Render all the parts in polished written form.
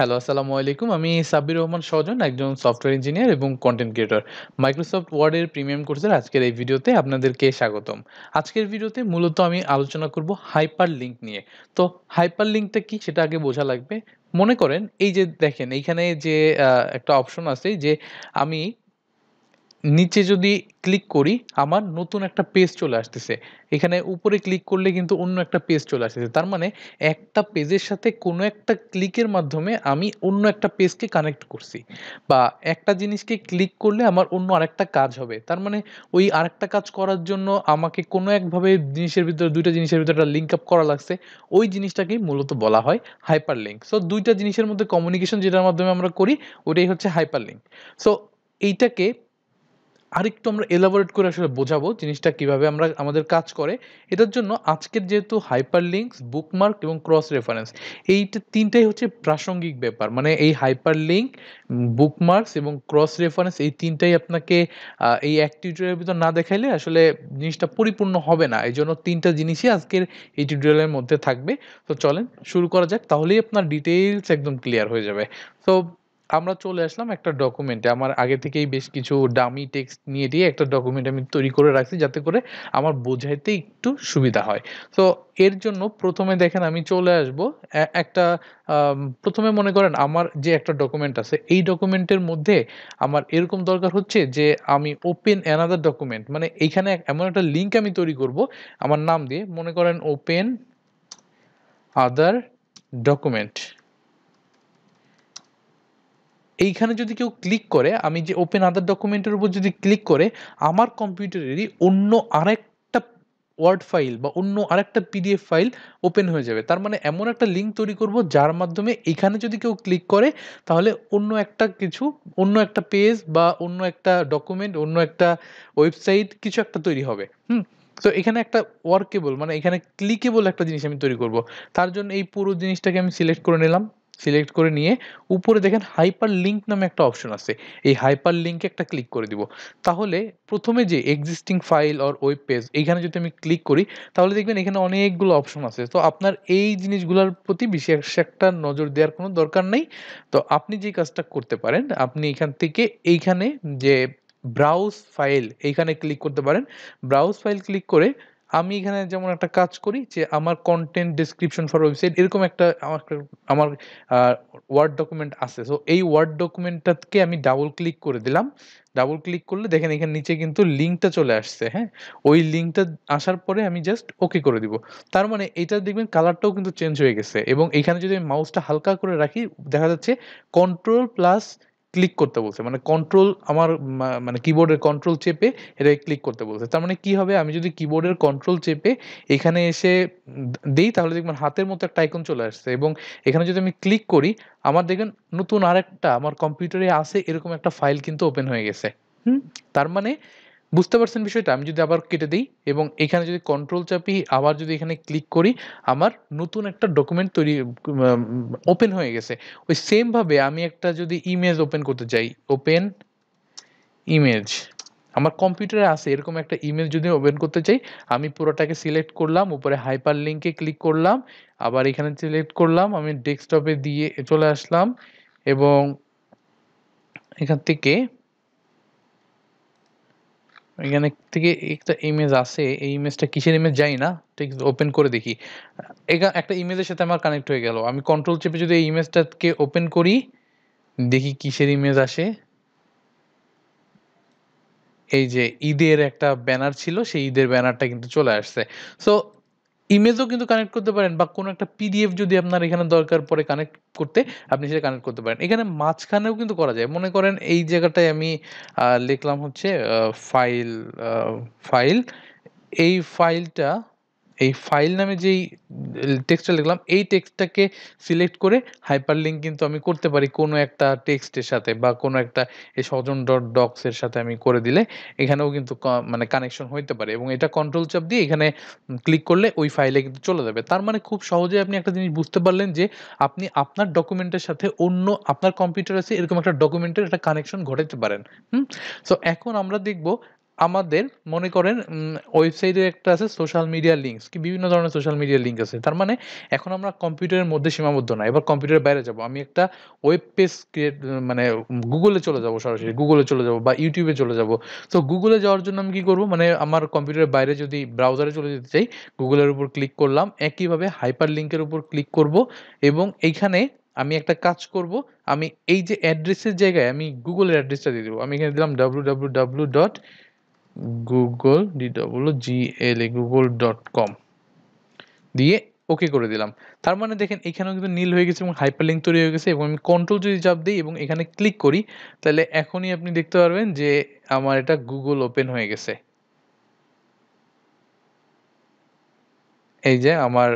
Hello, আসসালামু আলাইকুম। আমি সাব্বির রহমান সজন, একজন সফটওয়্যার ইঞ্জিনিয়ার এবং কনটেন্ট ক্রিয়েটর। মাইক্রোসফট ওয়ার্ডের প্রিমিয়াম কোর্সের আজকের এই ভিডিওতে আপনাদেরকে স্বাগতম। আজকের ভিডিওতে মূলত আমি আলোচনা করব হাইপার লিঙ্ক নিয়ে। তো হাইপার লিঙ্কটা কি সেটা আগে বোঝা লাগবে। মনে করেন এই যে দেখেন এইখানে যে একটা অপশন আছে যে আমি নিচে যদি ক্লিক করি আমার নতুন একটা পেজ চলে আসতেছে। এখানে উপরে ক্লিক করলে কিন্তু অন্য একটা পেজ চলে আসতেছে। তার মানে একটা পেজের সাথে কোনো একটা ক্লিকের মাধ্যমে আমি অন্য একটা পেজকে কানেক্ট করছি। বা একটা জিনিসকে ক্লিক করলে আমার অন্য আরেকটা কাজ হবে। তার মানে ওই আরেকটা কাজ করার জন্য আমাকে কোনো একভাবে জিনিসের ভিতরে ২ টা জিনিসের ভিতরে একটা লিঙ্ক আপ করা লাগছে। ওই জিনিসটাকেই মূলত বলা হয় হাইপার লিঙ্ক। সো ২ টা জিনিসের মধ্যে কমিউনিকেশন যেটার মাধ্যমে আমরা করি ওটাই হচ্ছে হাইপার লিঙ্ক। সো এইটাকে আরেকটু আমরা এলাবোরেট করে আসলে বোঝাবো জিনিসটা কিভাবে আমরা আমাদের কাজ করে। এটার জন্য আজকের যেহেতু হাইপারলিংকস, বুকমার্ক এবং ক্রস রেফারেন্স এইটা ৩ টাই হচ্ছে প্রাসঙ্গিক ব্যাপার। মানে এই হাইপারলিংক, বুকমার্কস এবং ক্রস রেফারেন্স এই ৩ টাই আপনাকে এই এক টিউটোরিয়ালের ভিতর না দেখাইলে আসলে জিনিসটা পরিপূর্ণ হবে না। এজন্য ৩ টা জিনিসই আজকের এই টিউটোরিয়ালের মধ্যে থাকবে। তো চলেন শুরু করা যাক। তাহলেই আপনার ডিটেইলস একদম ক্লিয়ার হয়ে যাবে। তো আমরা চলে আসলাম একটা ডকুমেন্টে। আমার আগে থেকেই বেশ কিছু ডামি টেক্সট নিয়ে দিয়ে একটা ডকুমেন্ট আমি তৈরি করে রাখছি যাতে করে আমার বোঝাইতে একটু সুবিধা হয়। তো এর জন্য ১ম এ দেখেন আমি চলে আসবো একটা ১ম এ মনে করেন আমার যে একটা ডকুমেন্ট আছে এই ডকুমেন্টের মধ্যে আমার এরকম দরকার হচ্ছে যে আমি ওপেন অ্যানাদার ডকুমেন্ট মানে এইখানে এমন একটা লিঙ্ক আমি তৈরি করব আমার নাম দিয়ে মনে করেন ওপেন আদার ডকুমেন্ট। এইখানে যদি কেউ ক্লিক করে আমি যে ওপেন আদার ডকুমেন্টের উপর যদি ক্লিক করে আমার কম্পিউটারেরই অন্য আরেকটা ওয়ার্ড ফাইল বা অন্য আরেকটা পিডিএফ ফাইল ওপেন হয়ে যাবে। তার মানে এমন একটা লিঙ্ক তৈরি করব যার মাধ্যমে এখানে যদি কেউ ক্লিক করে তাহলে অন্য একটা কিছু, অন্য একটা পেজ বা অন্য একটা ডকুমেন্ট, অন্য একটা ওয়েবসাইট কিছু একটা তৈরি হবে। তো এখানে একটা ওয়ার্কেবল মানে এখানে ক্লিকেবল একটা জিনিস আমি তৈরি করব। তার জন্য এই পুরো জিনিসটাকে আমি সিলেক্ট করে নিলাম। সিলেক্ট করে নিয়ে উপরে দেখেন হাইপার লিঙ্ক নামে একটা অপশন আছে। এই হাইপার লিঙ্কে একটা ক্লিক করে দিব। তাহলে ১ম এ যে existing file or web page এইখানে যদি আমি ক্লিক করি তাহলে দেখবেন এখানে অনেকগুলো অপশন আছে। তো আপনার এই জিনিসগুলার প্রতি বিশেষ একটা নজর দেওয়ার কোনো দরকার নেই। তো আপনি যে কাজটা করতে পারেন আপনি এখান থেকে এইখানে যে ব্রাউজ ফাইল এইখানে ক্লিক করতে পারেন। ব্রাউজ ফাইল ক্লিক করে আমি এখানে যেমন একটা কাজ করি যে আমার কনটেন্ট ডেসক্রিপশন ফর ওয়েবসাইট এরকম একটা আমার আ ওয়ার্ড ডকুমেন্ট আছে। সো এই ওয়ার্ড ডকুমেন্টটাকে আমি ডাবল ক্লিক করে দিলাম। ডাবল ক্লিক করলে দেখেন এখানে নিচে কিন্তু লিঙ্কটা চলে আসছে, হ্যাঁ? ওই লিঙ্কটা আসার পরে আমি জাস্ট ওকে করে দিব। তার মানে এটা দেখবেন কালারটাও কিন্তু চেঞ্জ হয়ে গেছে এবং এখানে যদি আমি মাউসটা হালকা করে রাখি দেখা যাচ্ছে কন্ট্রোল প্লাস ক্লিক করতে বলছে। মানে কন্ট্রোল আমার মানে কিবোর্ডের কন্ট্রোল চেপে এটাকে ক্লিক করতে বলছে। তার মানে কি হবে আমি যদি কিবোর্ডের কন্ট্রোল চেপে এখানে এসে দেই তাহলে দেখবেন হাতের মতো একটা আইকন চলে আসছে এবং এখানে যদি আমি ক্লিক করি আমার দেখবেন নতুন আরেকটা আমার কম্পিউটারে আছে এরকম একটা ফাইল কিন্তু ওপেন হয়ে গেছে। হুম? তার মানে বুঝতে পারছেন বিষয়টা? আমি যদি আবার কেটে দেই এবং এখানে যদি কন্ট্রোল চাপি আবার যদি এখানে ক্লিক করি আমার নতুন একটা ডকুমেন্ট তৈরি ওপেন হয়ে গেছে। ওই সেম ভাবে আমি একটা যদি ইমেজ ওপেন করতে চাই, ওপেন ইমেজ। আমার কম্পিউটারে আছে এরকম একটা ইমেজ যদি ওপেন করতে চাই, আমি পুরোটাকে সিলেক্ট করলাম, উপরে হাইপার লিঙ্কে ক্লিক করলাম, আবার এখানে সিলেক্ট করলাম, আমি ডেস্কটপে দিয়ে চলে আসলাম এবং এখান থেকে এখানে থেকে একটা ইমেজ আছে, এই ইমেজটা কিসের ইমেজ জানি না। ঠিক ওপেন করে দেখি। একটা ইমেজের সাথে আমার কানেক্ট হয়ে গেল। আমি কন্ট্রোল চেপে যদি এই ইমেজটাকে ওপেন করি, দেখি কিসের ইমেজ আসে। এই যে ঈদের একটা ব্যানার ছিল, সেই ঈদের ব্যানারটা কিন্তু চলে আসছে। সো ইমেজও কিন্তু কানেক্ট করতে পারেন বা কোনো একটা পিডিএফ যদি আপনার এখানে দরকার পড়ে কানেক্ট করতে, আপনি সেটা কানেক্ট করতে পারেন। এখানে মাঝখানেও কিন্তু করা যায়। মনে করেন এই জায়গাটায় আমি লিখলাম হচ্ছে ফাইল আ ফাইল। এই ফাইলটা এই ফাইল নামে যেই টেক্সটটা লিখলাম, এই টেক্সটটাকে সিলেক্ট করে হাইপারলিংক কিন্তু আমি করতে পারি কোনো একটা টেক্সটের সাথে বা কোনো একটা এই সজন ডট ডক্স এর সাথে আমি করে দিলে এখানেও কিন্তু মানে কানেকশন হইতে পারে এবং এটা কন্ট্রোল চাপ দিয়ে এখানে ক্লিক করলে ওই ফাইলে কিন্তু চলে যাবে। তার মানে খুব সহজেই আপনি একটা জিনিস বুঝতে পারলেন যে আপনি আপনার ডকুমেন্টের সাথে অন্য আপনার কম্পিউটার আছে এরকম একটা ডকুমেন্টের একটা কানেকশন ঘটাতে পারেন। হুম? সো এখন আমরা দেখব আমাদের মনে করেন ওয়েবসাইটে একটা আছে সোশ্যাল মিডিয়া লিঙ্কস, কি বিভিন্ন ধরনের সোশ্যাল মিডিয়া লিঙ্ক আছে। তার মানে এখন আমরা কম্পিউটারের মধ্যে সীমাবদ্ধ না, এবার কম্পিউটারের বাইরে যাব। আমি একটা ওয়েব পেজ ক্রিয়েট, মানে গুগলে চলে যাব, সরাসরি গুগলে চলে যাব বা ইউটিউবে চলে যাব। তো গুগলে যাওয়ার জন্য আমি কি করব, মানে আমার কম্পিউটারের বাইরে যদি ব্রাউজারে চলে যেতে চাই, গুগলের উপর ক্লিক করলাম, একইভাবে হাইপার লিঙ্কের উপর ক্লিক করব এবং এইখানে আমি একটা কাজ করব, আমি এই যে অ্যাড্রেসের জায়গায় আমি গুগলের অ্যাড্রেসটা দিয়ে দেবো। আমি এখানে দিলাম www.google.com দিয়ে ওকে করে দিলাম। তার মানে দেখেন এখানেও কিন্তু নীল হয়ে গেছে এবং হাইপারলিংক তৈরি হয়ে গেছে, এবং আমি কন্ট্রোল যদি চাপ দিই এবং এখানে ক্লিক করি, তাহলে এখনই আপনি দেখতে পারবেন যে আমার এটা গুগল ওপেন হয়ে গেছে। এই যে আমার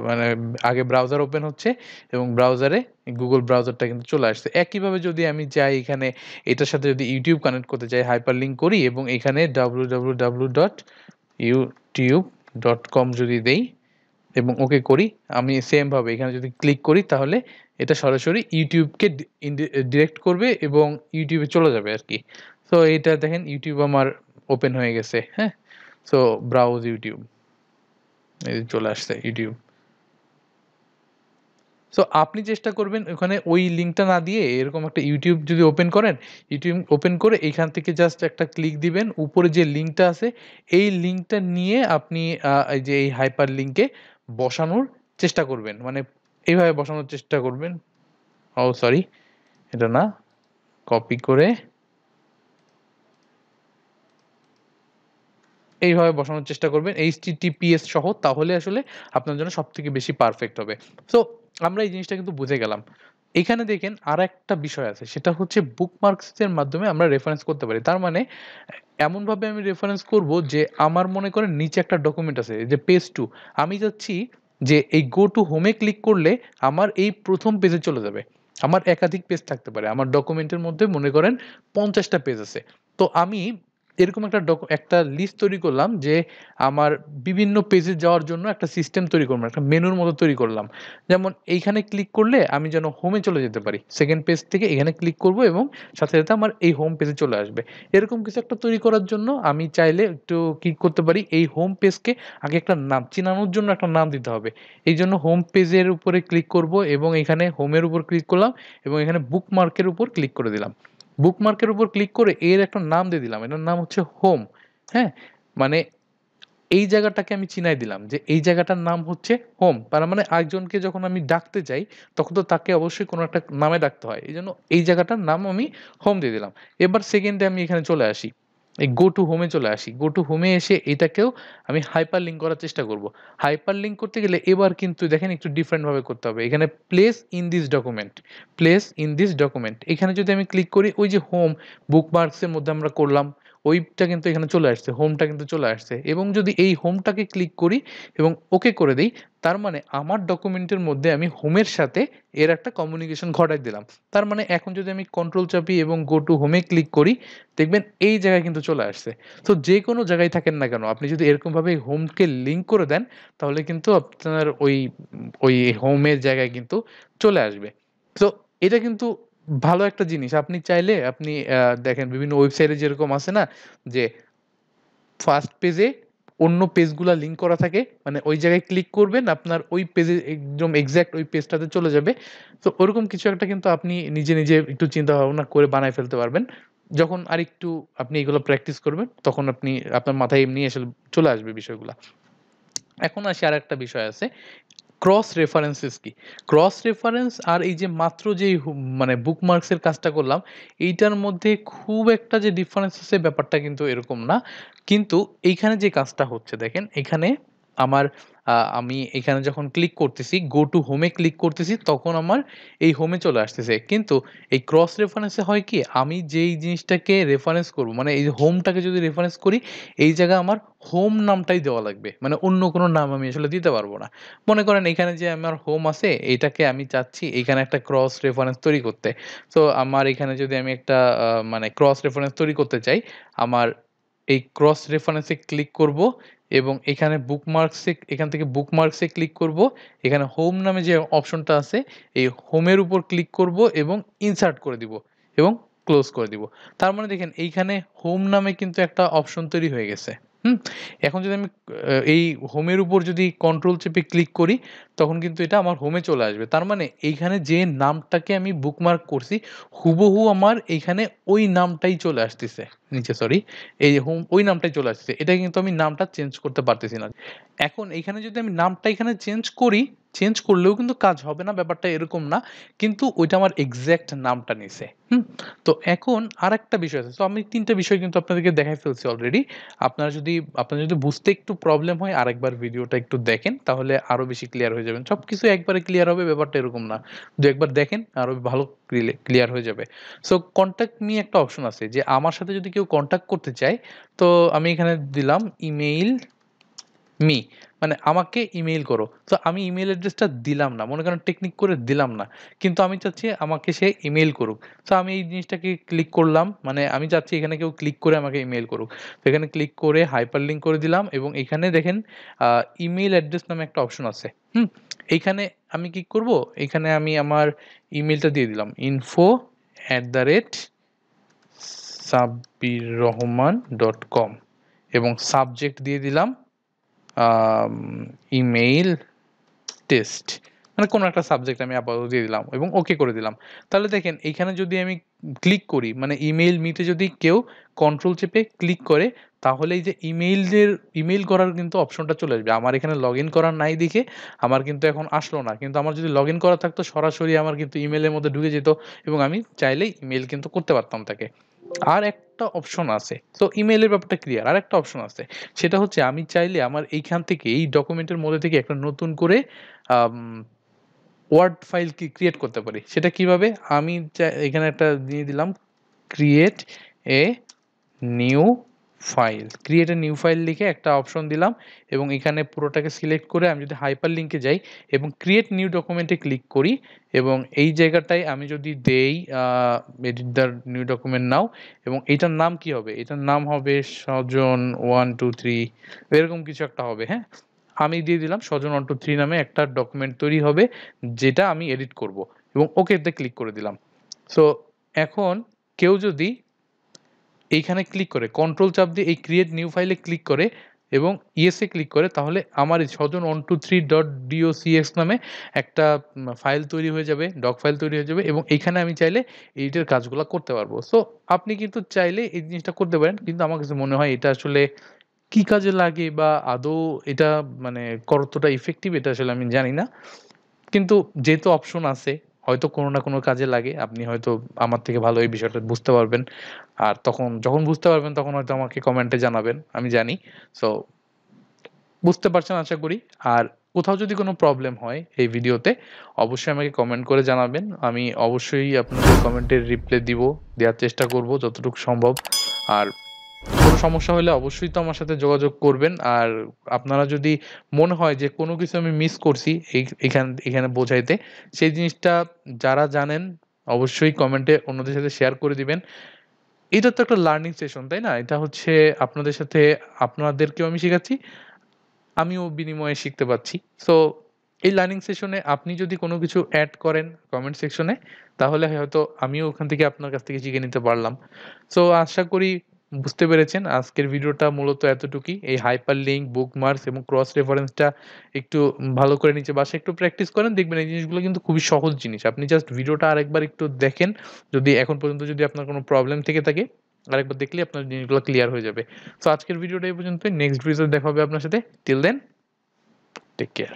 মানে আগে ব্রাউজার ওপেন হচ্ছে এবং ব্রাউজারে গুগল ব্রাউজারটা কিন্তু চলে আসছে। একইভাবে যদি আমি যাই এখানে এটার সাথে যদি ইউটিউব কানেক্ট করতে চাই, হাইপারলিংক করি এবং এখানে www.youtube.com যদি দেই এবং ওকে করি, আমি সেম ভাবে এখানে যদি ক্লিক করি তাহলে এটা সরাসরি ইউটিউবকে ডিরেক্ট করবে এবং ইউটিউবে চলে যাবে আর কি। সো এটা দেখেন ইউটিউব আমার ওপেন হয়ে গেছে। হ্যাঁ, সো ব্রাউজ ইউটিউব, এই চলে আসছে ইউটিউব। সো আপনি চেষ্টা করবেন ওখানে ওই লিঙ্কটা না দিয়ে এরকম একটা ইউটিউব যদি ওপেন করেন, ইউটিউব ওপেন করে এখান থেকে জাস্ট একটা ক্লিক দিবেন, উপরে যে লিঙ্কটা আছে এই লিঙ্কটা নিয়ে আপনি এই যে এই হাইপার লিঙ্কে বসানোর চেষ্টা করবেন, মানে এইভাবে বসানোর চেষ্টা করবেন। ও সরি, এটা না, কপি করে এইভাবে বসানোর চেষ্টা করবেন HTTPS সহ, তাহলে আসলে আপনার জন্য সবথেকে বেশি পারফেক্ট হবে। সো আমরা এই জিনিসটা কিন্তু বুঝে গেলাম। এখানে দেখেন আরেকটা বিষয় আছে, সেটা হচ্ছে বুকমার্কস এর মাধ্যমে আমরা রেফারেন্স করতে পারি। তার মানে এমনভাবে আমি রেফারেন্স করব যে আমার মনে করেন নিচে একটা ডকুমেন্ট আছে যে পেজ 2, আমি চাচ্ছি যে এই গো টু হোমে ক্লিক করলে আমার এই প্রথম পেজে চলে যাবে। আমার একাধিক পেজ থাকতে পারে, আমার ডকুমেন্টের মধ্যে মনে করেন 50টা পেজ আছে। তো আমি এরকম একটা লিস্ট তৈরি করলাম যে আমার বিভিন্ন পেজে যাওয়ার জন্য একটা সিস্টেম তৈরি করলাম, একটা মেনুর মতো তৈরি করলাম। যেমন এইখানে ক্লিক করলে আমি যেন হোমে চলে যেতে পারি, সেকেন্ড পেজ থেকে এখানে ক্লিক করব এবং সাথে সাথে আমার এই হোম পেজে চলে আসবে। এরকম কিছু একটা তৈরি করার জন্য আমি চাইলে একটু কি করতে পারি, এই হোম পেজকে আগে একটা নাম চিনানোর জন্য একটা নাম দিতে হবে। এই জন্য হোম পেজের উপরে ক্লিক করব এবং এখানে হোমের উপর ক্লিক করলাম এবং এখানে বুকমার্কের উপর ক্লিক করে দিলাম। বুকমার্কের উপর ক্লিক করে এর একটা নাম দিয়ে দিলাম, এটার নাম হচ্ছে হোম। হ্যাঁ, মানে এই জায়গাটাকে আমি চিনাই দিলাম যে এই জায়গাটার নাম হচ্ছে হোম। তার মানে একজনকে যখন আমি ডাকতে যাই তখন তো তাকে অবশ্যই কোনো একটা নামে ডাকতে হয়, এই জন্য এই জায়গাটার নাম আমি হোম দিয়ে দিলাম। এবার সেকেন্ডে আমি এখানে চলে আসি, এই গো টু হোমে চলে আসি। গো টু হোমে এসে এটাকেও আমি হাইপার লিঙ্ক করার চেষ্টা করব। হাইপার লিঙ্ক করতে গেলে এবার কিন্তু দেখেন একটু ডিফারেন্ট ভাবে করতে হবে। এখানে place in this document, place in this document এখানে যদি আমি ক্লিক করি, ওই যে হোম বুকমার্কস এর মধ্যে আমরা করলাম ওইটা কিন্তু এখানে চলে আসছে, হোমটা কিন্তু চলে আসছে। এবং যদি এই হোমটাকে ক্লিক করি এবং ওকে করে দেই, তার মানে আমার ডকুমেন্টের মধ্যে আমি হোমের সাথে এর একটা কমিউনিকেশন ঘটাই দিলাম। তার মানে এখন যদি আমি কন্ট্রোল চাপি এবং গো টু হোমে ক্লিক করি, দেখবেন এই জায়গায় কিন্তু চলে আসছে। তো যে কোনো জায়গায় থাকেন না কেন, আপনি যদি এরকমভাবে হোমকে লিঙ্ক করে দেন তাহলে কিন্তু আপনার ওই হোমের জায়গায় কিন্তু চলে আসবে। তো এটা কিন্তু ভালো একটা জিনিস। আপনি চাইলে আপনি দেখেন বিভিন্ন ওয়েবসাইটে যেরকম আছে না যে ফার্স্ট পেজে অন্য পেজগুলা লিঙ্ক করা থাকে, মানে ওই জায়গায় ক্লিক করবেন আপনার ওই পেজে একদম এক্সাক্ট ওই পেজটাতে চলে যাবে। তো ওরকম কিছু একটা কিন্তু আপনি নিজে নিজে একটু চিন্তা ভাবনা করে বানায় ফেলতে পারবেন। যখন আরেকটু আপনি এগুলো প্র্যাকটিস করবেন তখন আপনি আপনার মাথায় এমনি আসলে চলে আসবে বিষয়গুলা। এখন আসি আরেকটা বিষয় আছে, ক্রস রেফারেন্সেস কি? ক্রস রেফারেন্স আর এই যে মাত্র যেই মানে বুকমার্কস এর কাজটা করলাম, এইটার মধ্যে খুব একটা যে ডিফারেন্স আছে ব্যাপারটা কিন্তু এরকম না। কিন্তু এইখানে যে কাজটা হচ্ছে দেখেন, এখানে আমার আমি এখানে যখন ক্লিক করতেছি, গো টু হোমে ক্লিক করতেছি তখন আমার এই হোমে চলে আসতেছে। কিন্তু এই ক্রস রেফারেন্সে হয় কি, আমি যেই জিনিসটাকে রেফারেন্স করব, মানে এই হোমটাকে যদি রেফারেন্স করি, এই জায়গায় আমার হোম নামটাই দেওয়া লাগবে, মানে অন্য কোনো নাম আমি আসলে দিতে পারবো না। মনে করেন এখানে যে আমার হোম আছে এটাকে আমি চাচ্ছি এখানে একটা ক্রস রেফারেন্স তৈরি করতে। তো আমার এখানে যদি আমি একটা মানে ক্রস রেফারেন্স তৈরি করতে চাই, আমার এই ক্রস রেফারেন্সে ক্লিক করব এবং এখানে বুকমার্কসে, এখান থেকে বুকমার্কসে ক্লিক করব। এখানে হোম নামে যে অপশনটা আছে এই হোমের উপর ক্লিক করব এবং ইনসার্ট করে দিব এবং ক্লোজ করে দিব। তার মানে দেখেন এইখানে হোম নামে কিন্তু একটা অপশন তৈরি হয়ে গেছে। এখন যদি আমি এই হোমের উপর যদি কন্ট্রোল চেপে ক্লিক করি তখন কিন্তু এটা আমার হোমে চলে আসবে। তার মানে এইখানে যে নামটাকে আমি বুকমার্ক করছি হুবহু আমার এইখানে ওই নামটাই চলে আসতেছে। নিচে সরি, এই হোম ওই নামটাই চলে আসতেছে। এটা কিন্তু আমি নামটা চেঞ্জ করতে পারতেছি না। এখন এইখানে যদি আমি নামটা এখানে চেঞ্জ করি, চেঞ্জ করলেও কিন্তু কাজ হবে না, ব্যাপারটা এরকম না। কিন্তু ওইটা আমার এক্সাক্ট নামটা নিছে। তো এখন আরেকটা বিষয় আছে। সো আমি ৩ টা বিষয় কিন্তু আপনাদেরকে দেখাই ফেলছি অলরেডি। আপনার যদি বুঝতে একটু প্রবলেম হয় আরেকবার ভিডিওটা একটু দেখেন তাহলে আরো বেশি ক্লিয়ার হয়ে যাবেন। সবকিছু একবারে ক্লিয়ার হবে ব্যাপারটা এরকম না। ২-১ বার দেখেন আরো ভালো ক্লিয়ার হয়ে যাবে। সো কনট্যাক্ট মি একটা অপশন আছে যে আমার সাথে যদি কেউ কনট্যাক্ট করতে চায় তো আমি এখানে দিলাম ইমেইল মি, মানে আমাকে ইমেইল করো। তো আমি ইমেইল অ্যাড্রেসটা দিলাম না। মনে করেন টেকনিক করে দিলাম না। কিন্তু আমি চাচ্ছি আমাকে সে ইমেইল করুক। তো আমি এই জিনিসটাকে ক্লিক করলাম। মানে আমি চাচ্ছি এখানে কেউ ক্লিক করে আমাকে ইমেইল করুক। তো এখানে ক্লিক করে হাইপারলিংক করে দিলাম এবং এখানে দেখেন ইমেইল অ্যাড্রেস নামে একটা অপশন আছে। এইখানে আমি কি করব? এখানে আমি আমার ইমেইলটা দিয়ে দিলাম info@sabbirrahman.com এবং সাবজেক্ট দিয়ে দিলাম ইমেইল টেস্ট, মানে কোনো একটা সাবজেক্ট আমি আপাতত দিয়ে দিলাম এবং ওকে করে দিলাম। তাহলে দেখেন এইখানে যদি আমি ক্লিক করি মানে ইমেইল মিতে যদি কেউ কন্ট্রোল চেপে ক্লিক করে তাহলে এই যে ইমেইল করার কিন্তু অপশনটা চলে আসবে। আমার এখানে লগ ইন করা নাই দেখে আমার কিন্তু এখন আসলো না। কিন্তু আমার যদি লগ ইন করা থাকতো সরাসরি আমার কিন্তু ইমেইলের মধ্যে ঢুকে যেত এবং আমি চাইলেই ইমেইল কিন্তু করতে পারতাম তাকে। আর একটা অপশন আছে। তো ইমেইলের ব্যাপারটা ক্লিয়ার। আরেকটা অপশন আছে। সেটা হচ্ছে আমি চাইলে আমার এইখান থেকে এই ডকুমেন্টের মধ্যে থেকে একটা নতুন করে আম ওয়ার্ড ফাইল ক্রিয়েট করতে পারি। সেটা কিভাবে? আমি এখানে একটা দিয়ে দিলাম create a new file. Create a new file লিখে একটা অপশন দিলাম এবং এখানে পুরোটাকে সিলেক্ট করে আমি যদি হাইপারলিংকে যাই এবং ক্রিয়েট নিউ ডকুমেন্টে ক্লিক করি এবং এই জায়গাটায় আমি যদি দেই এডিট দ্য নিউ ডকুমেন্ট নাও এবং এটার নাম কি হবে? এটার নাম হবে সজন 1 2 3 এরকম কিছু একটা হবে, হ্যাঁ? আমি দিয়ে দিলাম সজন 1 2 3 নামে একটা ডকুমেন্ট তৈরি হবে যেটা আমি এডিট করব এবং ওকেতে ক্লিক করে দিলাম। সো এখন কেউ যদি এইখানে ক্লিক করে কন্ট্রোল চাপ দিয়ে এই ক্রিয়েট নিউ ফাইলে ক্লিক করে এবং ইয়েসে ক্লিক করে তাহলে আমার এই সজন 123.docx নামে একটা ফাইল তৈরি হয়ে যাবে, ডক ফাইল তৈরি হয়ে যাবে এবং এইখানে আমি চাইলে এডিটের কাজগুলো করতে পারবো। সো আপনি কিন্তু চাইলে এই জিনিসটা করতে পারেন, কিন্তু আমার কাছে মনে হয় এটা আসলে কি কাজে লাগে বা আদৌ এটা মানে কতটা ইফেক্টিভ এটা আসলে আমি জানি না। কিন্তু যেহেতু অপশন আছে হয়তো কোনো না কোনো কাজে লাগে। আপনি হয়তো আমার থেকে ভালো এই বিষয়টা বুঝতে পারবেন। আর যখন বুঝতে পারবেন তখন হয়তো আমাকে কমেন্টে জানাবেন। আমি জানি। সো বুঝতে পারছেন আশা করি। আর কোথাও যদি কোনো প্রবলেম হয় এই ভিডিওতে অবশ্যই আমাকে কমেন্ট করে জানাবেন। আমি অবশ্যই আপনাদের কমেন্টের রিপ্লাই দিব। দেওয়ার চেষ্টা করব যতটুকু সম্ভব। আর কোনো সমস্যা হলে অবশ্যই তো আমার সাথে যোগাযোগ করবেন। আর আপনারা যদি মনে হয় যে কোনো কিছু আমি মিস করছি এখানে বোঝাইতে, সেই জিনিসটা যারা জানেন অবশ্যই কমেন্টে অন্যদের সাথে শেয়ার করে দিবেন। এটা তো একটা লার্নিং সেশন, তাই না? এটা হচ্ছে আপনাদের সাথে আপনাদেরকেও আমি শিখাচ্ছি, আমিও বিনিময়ে শিখতে পাচ্ছি। সো এই লার্নিং সেশনে আপনি যদি কোনো কিছু এড করেন কমেন্ট সেকশনে তাহলে হয়তো আমিও ওখান থেকে আপনার কাছ থেকে শিখে নিতে পারলাম। সো আশা করি বুঝতে পেরেছেন। আজকের ভিডিওটা মূলত এতটুকুই। এই হাইপারলিংক, বুকমার্কস এবং ক্রস রেফারেন্সটা একটু ভালো করে নিচে বাসায় একটু প্র্যাকটিস করেন। দেখবেন এই জিনিসগুলো কিন্তু খুবই সহজ জিনিস। আপনি জাস্ট ভিডিওটা আরেকবার একটু দেখেন। যদি এখন পর্যন্ত যদি আপনার কোনো প্রবলেম থেকে থাকে আরেকবার দেখলেই আপনার জিনিসগুলো ক্লিয়ার হয়ে যাবে। সো আজকের ভিডিওটা এই পর্যন্তই। নেক্সট ভিডিওতে দেখা হবে আপনার সাথে। Till then take care.